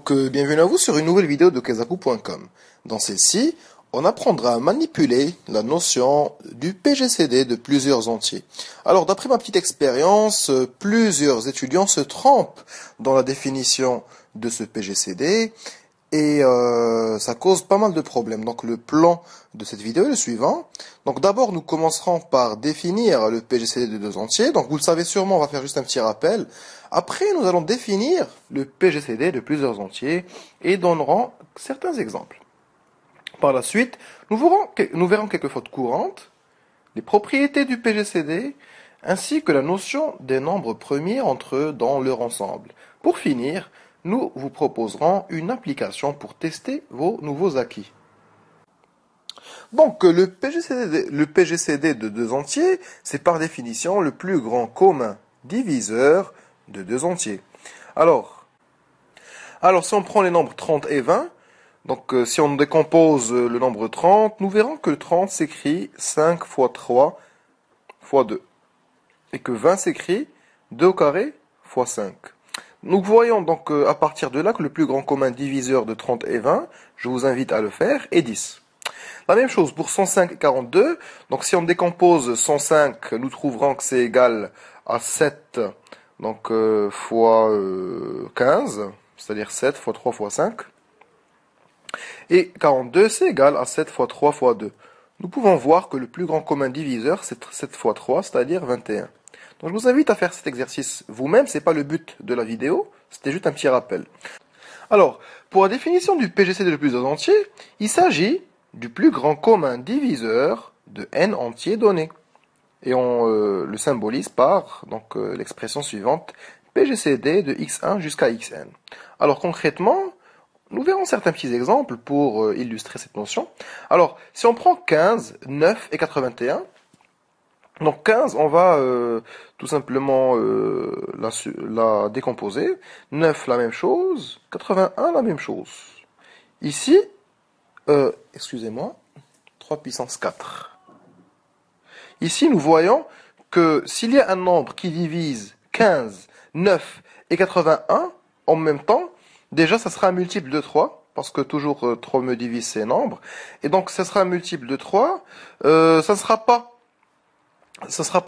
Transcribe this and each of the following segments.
Bienvenue à vous sur une nouvelle vidéo de Kezaku.com. Dans celle-ci, on apprendra à manipuler la notion du PGCD de plusieurs entiers. Alors, d'après ma petite expérience, plusieurs étudiants se trompent dans la définition de ce PGCD et ça cause pas mal de problèmes. Donc, le plan de cette vidéo est le suivant. Donc, d'abord, nous commencerons par définir le PGCD de deux entiers. Donc, vous le savez sûrement, on va faire juste un petit rappel. Après, nous allons définir le PGCD de plusieurs entiers et donnerons certains exemples. Par la suite, nous verrons quelques fautes courantes, les propriétés du PGCD, ainsi que la notion des nombres premiers entre eux dans leur ensemble. Pour finir, nous vous proposerons une application pour tester vos nouveaux acquis. Donc, le PGCD de deux entiers, c'est par définition le plus grand commun diviseur de deux entiers. Alors, si on prend les nombres 30 et 20, donc si on décompose le nombre 30, nous verrons que 30 s'écrit 5 fois 3 fois 2. Et que 20 s'écrit 2 au carré fois 5. Nous voyons donc à partir de là que le plus grand commun diviseur de 30 et 20, je vous invite à le faire, est 10. La même chose pour 105 et 42. Donc si on décompose 105, nous trouverons que c'est égal à 7 donc, fois 15, c'est-à-dire 7 fois 3 fois 5. Et 42, c'est égal à 7 fois 3 fois 2. Nous pouvons voir que le plus grand commun diviseur, c'est 7 fois 3, c'est-à-dire 21. Donc je vous invite à faire cet exercice vous-même, c'est pas le but de la vidéo, c'était juste un petit rappel. Alors, pour la définition du PGCD de plusieurs entiers, il s'agit du plus grand commun diviseur de n entiers donnés. Et on le symbolise par l'expression suivante, PGCD de x1 jusqu'à xn. Alors concrètement, nous verrons certains petits exemples pour illustrer cette notion. Alors, si on prend 15, 9 et 81, donc 15, on va tout simplement la décomposer. 9, la même chose. 81, la même chose. Ici, excusez-moi, 3 puissance 4. Ici, nous voyons que s'il y a un nombre qui divise 15, 9 et 81 en même temps, déjà, ça sera un multiple de 3, parce que toujours 3 me divise ces nombres. Et donc, ça sera un multiple de 3. Ça ne sera pas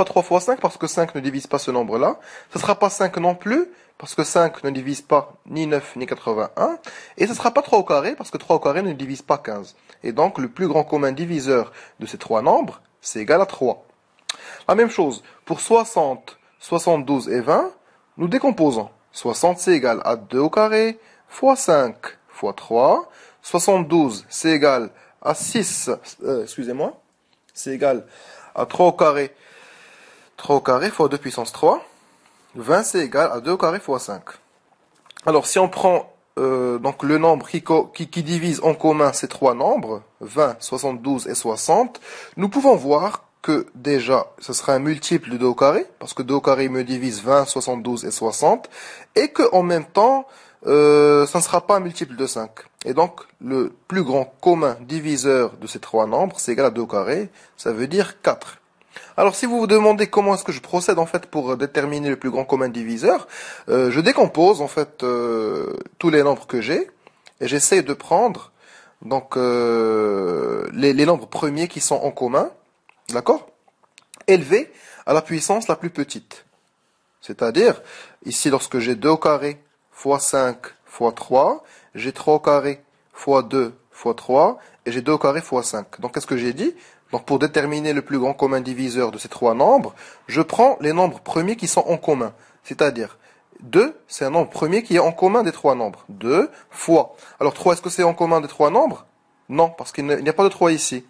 3 fois 5, parce que 5 ne divise pas ce nombre-là. Ça ne sera pas 5 non plus, parce que 5 ne divise pas ni 9 ni 81. Et ça ne sera pas 3 au carré, parce que 3 au carré ne divise pas 15. Et donc, le plus grand commun diviseur de ces trois nombres, c'est égal à 3. La même chose, pour 60, 72 et 20, nous décomposons. 60, c'est égal à 2 au carré, fois 5, fois 3. 72, c'est égal à 6, c'est égal à 3 au carré. 3 au carré fois 2 puissance 3. 20, c'est égal à 2 au carré fois 5. Alors, si on prend donc le nombre qui divise en commun ces trois nombres, 20, 72 et 60, nous pouvons voir que déjà, ce sera un multiple de 2 au carré, parce que 2 au carré me divise 20, 72 et 60, et que en même temps, ça ne sera pas un multiple de 5. Et donc, le plus grand commun diviseur de ces trois nombres, c'est égal à 2 au carré, ça veut dire 4. Alors, si vous vous demandez comment est-ce que je procède en fait pour déterminer le plus grand commun diviseur, je décompose en fait tous les nombres que j'ai et j'essaie de prendre donc les nombres premiers qui sont en commun, d'accord, élevés à la puissance la plus petite. C'est-à-dire ici lorsque j'ai 2 au carré fois 5 fois 3, j'ai 3 au carré fois 2 fois 3 et j'ai 2 au carré fois 5. Donc qu'est-ce que j'ai dit? Donc pour déterminer le plus grand commun diviseur de ces trois nombres, je prends les nombres premiers qui sont en commun. C'est-à-dire 2, c'est un nombre premier qui est en commun des trois nombres. 2 fois. Alors 3, est-ce que c'est en commun des trois nombres? Non, parce qu'il n'y a pas de 3 ici.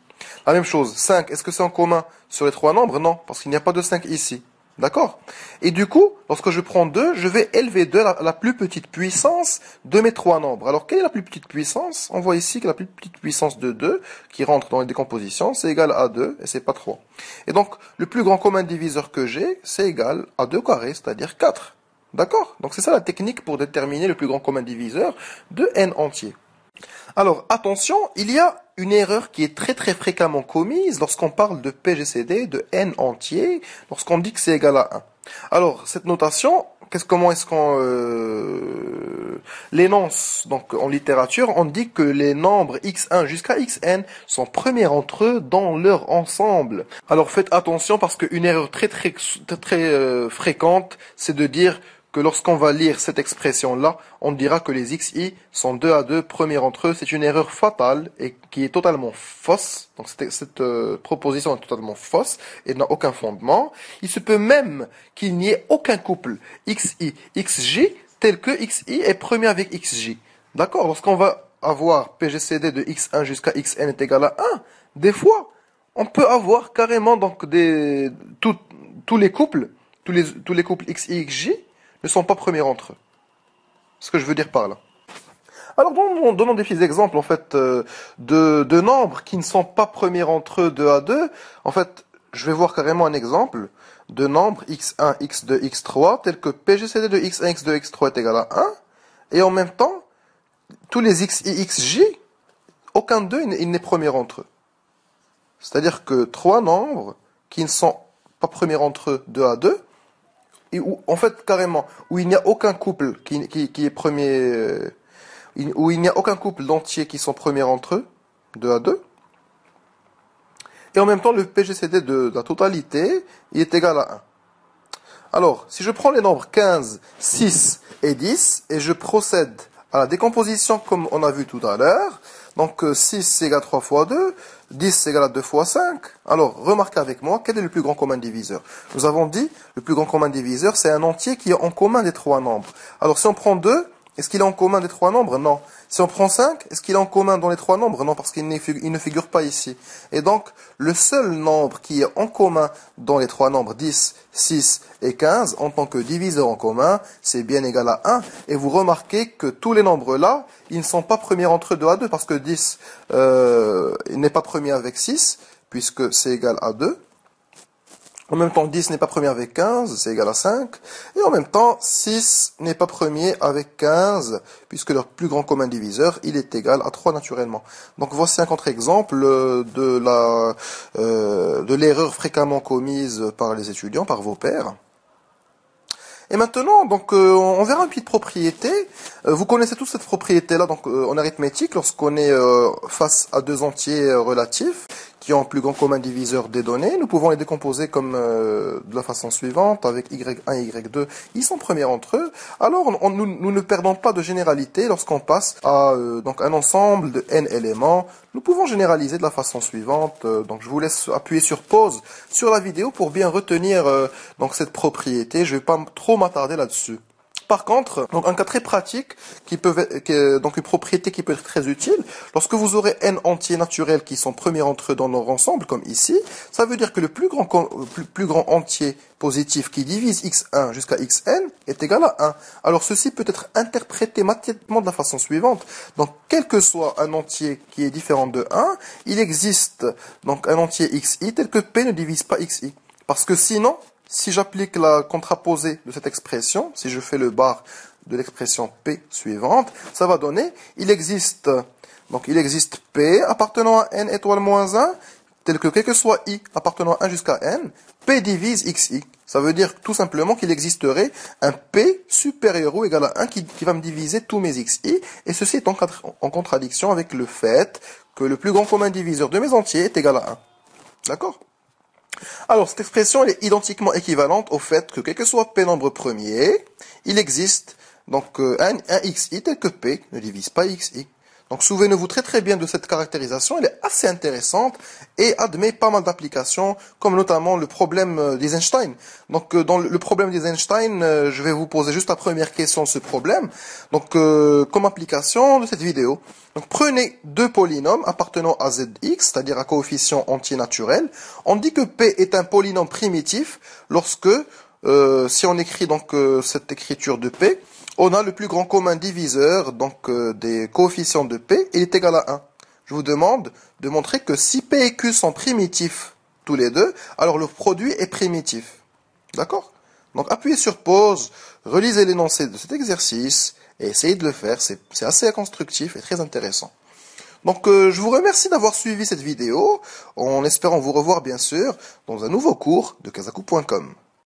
La même chose, 5, est-ce que c'est en commun sur les trois nombres? Non, parce qu'il n'y a pas de 5 ici. D'accord? Et du coup, lorsque je prends 2, je vais élever 2 à la plus petite puissance de mes trois nombres. Alors, quelle est la plus petite puissance? On voit ici que la plus petite puissance de 2, qui rentre dans les décompositions, c'est égal à 2, et c'est pas 3. Et donc, le plus grand commun diviseur que j'ai, c'est égal à 2 carré, c'est-à-dire 4. D'accord? Donc, c'est ça la technique pour déterminer le plus grand commun diviseur de n entier. Alors, attention, il y a une erreur qui est très fréquemment commise lorsqu'on parle de PGCD de n entier, lorsqu'on dit que c'est égal à 1. Alors, cette notation comment est-ce qu'on l'énonce? Donc en littérature, on dit que les nombres x1 jusqu'à xn sont premiers entre eux dans leur ensemble. Alors faites attention parce qu'une erreur très fréquente, c'est de dire que lorsqu'on va lire cette expression-là, on dira que les xi sont 2 à 2 premiers entre eux. C'est une erreur fatale et qui est totalement fausse. Donc cette proposition est totalement fausse et n'a aucun fondement. Il se peut même qu'il n'y ait aucun couple xi, xj tel que xi est premier avec xj. D'accord? Lorsqu'on va avoir PGCD de x1 jusqu'à xn est égal à 1, des fois, on peut avoir carrément donc tous les couples, tous les couples xi, xj, ne sont pas premiers entre eux. Ce que je veux dire par là. Alors, donnons des petits exemples, en fait, de nombres qui ne sont pas premiers entre eux 2 à 2. En fait, je vais voir carrément un exemple de nombres x1, x2, x3, tel que PGCD de x1, x2, x3 est égal à 1. Et en même temps, tous les xi, xj, aucun d'eux n'est premier entre eux. C'est-à-dire que trois nombres qui ne sont pas premiers entre eux 2 à 2, et où, en fait, carrément, où il n'y a aucun couple qui est premier, où il n'y a aucun couple d'entiers qui sont premiers entre eux, 2 à 2, et en même temps, le PGCD de la totalité, il est égal à 1. Alors, si je prends les nombres 15, 6 et 10, et je procède à la décomposition comme on a vu tout à l'heure, donc 6 c'est égal à 3 fois 2, 10 c'est égal à 2 fois 5. Alors, remarquez avec moi, quel est le plus grand commun diviseur? Nous avons dit, le plus grand commun diviseur, c'est un entier qui est en commun des trois nombres. Alors, si on prend 2, est-ce qu'il est en commun des trois nombres? Non. Si on prend 5, est-ce qu'il est en commun dans les trois nombres? Non, parce qu'il ne figure pas ici. Et donc, le seul nombre qui est en commun dans les trois nombres 10, 6 et 15, en tant que diviseur en commun, c'est bien égal à 1. Et vous remarquez que tous les nombres-là, ils ne sont pas premiers entre eux 2 à 2, parce que 10 n'est pas premier avec 6, puisque c'est égal à 2. En même temps, 10 n'est pas premier avec 15, c'est égal à 5. Et en même temps, 6 n'est pas premier avec 15, puisque leur plus grand commun diviseur, il est égal à 3 naturellement. Donc voici un contre-exemple de l'erreur fréquemment commise par les étudiants, par vos pairs. Et maintenant, donc, on verra une petite propriété. Vous connaissez toute cette propriété-là, donc en arithmétique, lorsqu'on est face à deux entiers relatifs qui ont un plus grand commun diviseur des données, nous pouvons les décomposer comme de la façon suivante, avec y1 et y2, ils sont premiers entre eux. Alors, nous ne perdons pas de généralité lorsqu'on passe à donc un ensemble de n éléments. Nous pouvons généraliser de la façon suivante. Donc, je vous laisse appuyer sur pause sur la vidéo pour bien retenir donc cette propriété. Je ne vais pas trop m'attarder là-dessus. Par contre, donc un cas très pratique, donc une propriété qui peut être très utile, lorsque vous aurez n entiers naturels qui sont premiers entre eux dans leur ensemble, comme ici, ça veut dire que le plus grand entier positif qui divise x1 jusqu'à xn est égal à 1. Alors ceci peut être interprété mathématiquement de la façon suivante. Donc quel que soit un entier qui est différent de 1, il existe donc un entier xi tel que p ne divise pas xi. Parce que sinon, si j'applique la contraposée de cette expression, si je fais le bar de l'expression P suivante, ça va donner, il existe P appartenant à n étoile moins 1, tel que quel que soit I appartenant à 1 jusqu'à n, P divise xi. Ça veut dire tout simplement qu'il existerait un P supérieur ou égal à 1 qui va me diviser tous mes xi, et ceci est en contradiction avec le fait que le plus grand commun diviseur de mes entiers est égal à 1. D'accord ? Alors, cette expression elle est identiquement équivalente au fait que, quel que soit P nombre premier, il existe donc un xi tel que P ne divise pas xi. Donc, souvenez-vous très bien de cette caractérisation, elle est assez intéressante et admet pas mal d'applications, comme notamment le problème d'Eisenstein. Donc, dans le problème d'Eisenstein, je vais vous poser juste la première question de ce problème, donc comme application de cette vidéo. Donc, prenez deux polynômes appartenant à zx, c'est-à-dire à coefficient entier naturel. On dit que P est un polynôme primitif lorsque, si on écrit donc cette écriture de P, on a le plus grand commun diviseur donc des coefficients de P, il est égal à 1. Je vous demande de montrer que si P et Q sont primitifs tous les deux, alors le produit est primitif. D'accord? Donc appuyez sur pause, relisez l'énoncé de cet exercice et essayez de le faire, c'est assez constructif et très intéressant. Donc je vous remercie d'avoir suivi cette vidéo, en espérant vous revoir bien sûr dans un nouveau cours de kazaku.com.